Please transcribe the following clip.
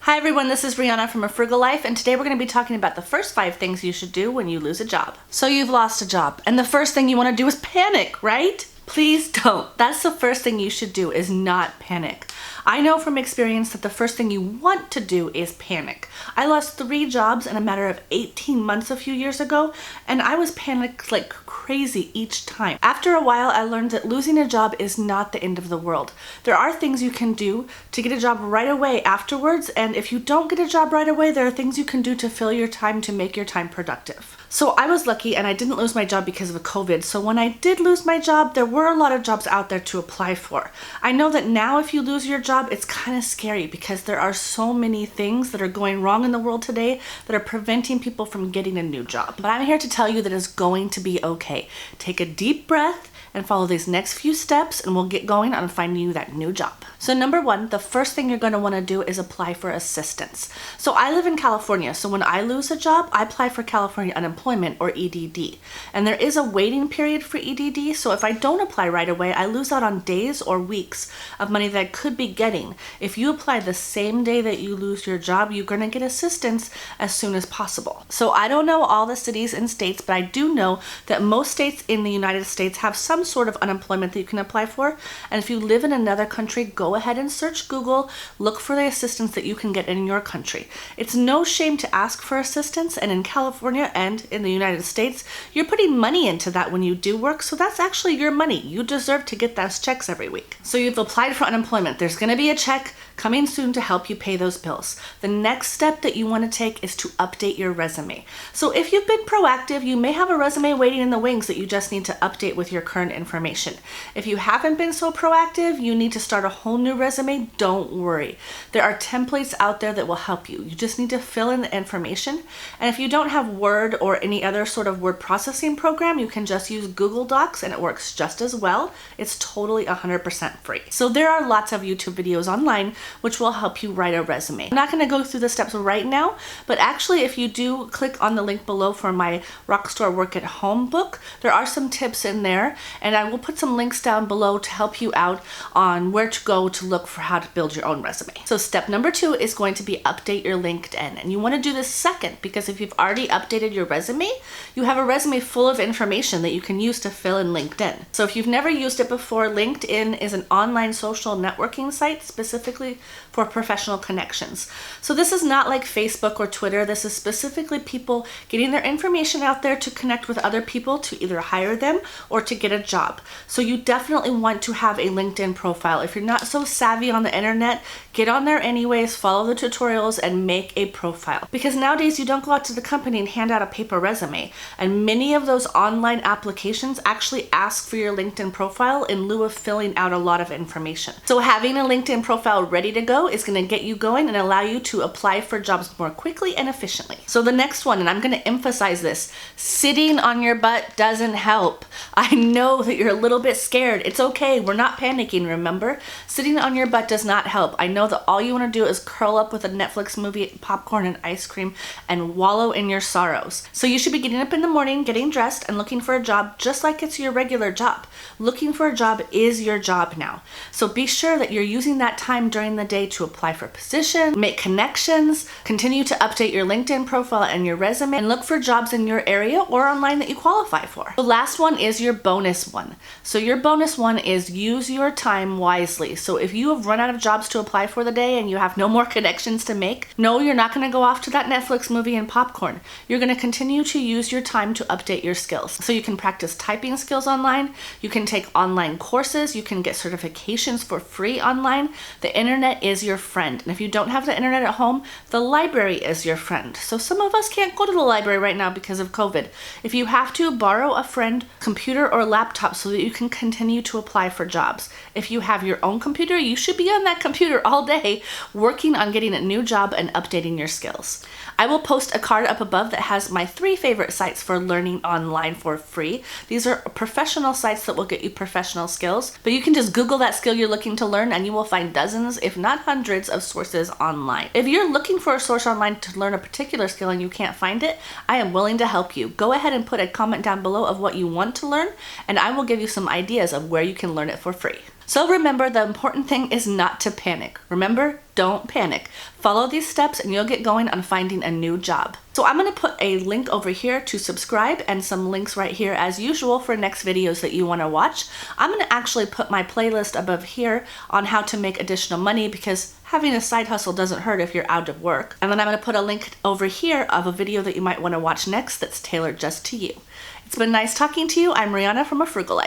Hi everyone, this is Brianna from A Frugal Life, and today we're going to be talking about the first 5 things you should do when you lose a job. So you've lost a job, and the first thing you want to do is panic, right? Please don't. That's the first thing you should do, is not panic. I know from experience that the first thing you want to do is panic. I lost 3 jobs in a matter of 18 months a few years ago, and I was panicked like crazy each time. After a while, I learned that losing a job is not the end of the world. There are things you can do to get a job right away afterwards, and if you don't get a job right away, there are things you can do to fill your time to make your time productive. So I was lucky and I didn't lose my job because of COVID. So when I did lose my job, there were a lot of jobs out there to apply for. I know that now if you lose your job, it's kind of scary because there are so many things that are going wrong in the world today that are preventing people from getting a new job. But I'm here to tell you that it's going to be okay. Take a deep breath and follow these next few steps and we'll get going on finding you that new job. So number 1, the first thing you're going to want to do is apply for assistance. So I live in California, so when I lose a job, I apply for California Unemployment or EDD. And there is a waiting period for EDD, so if I don't apply right away, I lose out on days or weeks of money that I could be getting. If you apply the same day that you lose your job, you're going to get assistance as soon as possible. So I don't know all the cities and states, but I do know that most states in the United States have some sort of unemployment that you can apply for. And if you live in another country, go ahead and search Google, look for the assistance that you can get in your country. It's no shame to ask for assistance, and in California and in the United States, you're putting money into that when you do work, so that's actually your money. You deserve to get those checks every week. So you've applied for unemployment. There's going to be a check coming soon to help you pay those bills. The next step that you want to take is to update your resume. So if you've been proactive, you may have a resume waiting in the wings that you just need to update with your current information. If you haven't been so proactive, you need to start a whole new resume. Don't worry. There are templates out there that will help you. You just need to fill in the information. And if you don't have Word or any other sort of word processing program, you can just use Google Docs and it works just as well. It's totally 100% free. So there are lots of YouTube videos online which will help you write a resume. I'm not going to go through the steps right now, but actually if you do click on the link below for my Rockstar Work at Home book, there are some tips in there, and I will put some links down below to help you out on where to go to look for how to build your own resume. So step number 2 is going to be update your LinkedIn, and you want to do this second because if you've already updated your resume, you have a resume full of information that you can use to fill in LinkedIn. So if you've never used it before, LinkedIn is an online social networking site specifically for professional connections. So this is not like Facebook or Twitter. This is specifically people getting their information out there to connect with other people to either hire them or to get a job. So you definitely want to have a LinkedIn profile. If you're not so savvy on the internet, get on there anyways, follow the tutorials and make a profile. Because nowadays you don't go out to the company and hand out a paper resume. And many of those online applications actually ask for your LinkedIn profile in lieu of filling out a lot of information. So having a LinkedIn profile ready to go is going to get you going and allow you to apply for jobs more quickly and efficiently. So the next one, and I'm going to emphasize this, sitting on your butt doesn't help. I know that you're a little bit scared. It's okay. We're not panicking, remember? Sitting on your butt does not help. I know that all you want to do is curl up with a Netflix movie, popcorn and ice cream, and wallow in your sorrows. So you should be getting up in the morning, getting dressed, and looking for a job just like it's your regular job. Looking for a job is your job now. So be sure that you're using that time during the day to apply for positions, make connections, continue to update your LinkedIn profile and your resume, and look for jobs in your area or online that you qualify for. The last one is your bonus one. So your bonus one is use your time wisely. So if you have run out of jobs to apply for the day and you have no more connections to make, no, you're not going to go off to that Netflix movie and popcorn. You're going to continue to use your time to update your skills. So you can practice typing skills online, you can take online courses, you can get certifications for free online. The internet is your friend. And if you don't have the internet at home, the library is your friend. So some of us can't go to the library right now because of COVID. If you have to, borrow a friend's computer or laptop so that you can continue to apply for jobs. If you have your own computer, you should be on that computer all day working on getting a new job and updating your skills. I will post a card up above that has my 3 favorite sites for learning online for free. These are professional sites that will get you professional skills, but you can just Google that skill you're looking to learn and you will find dozens, if not hundreds, of sources online. If you're looking for a source online to learn a particular skill and you can't find it, I am willing to help you. Go ahead and put a comment down below of what you want to learn, and I will give you some ideas of where you can learn it for free. So remember, the important thing is not to panic. Remember, don't panic. Follow these steps and you'll get going on finding a new job. So I'm going to put a link over here to subscribe and some links right here as usual for next videos that you want to watch. I'm going to actually put my playlist above here on how to make additional money, because having a side hustle doesn't hurt if you're out of work. And then I'm going to put a link over here of a video that you might want to watch next that's tailored just to you. It's been nice talking to you. I'm Rihanna from A Frugal Life.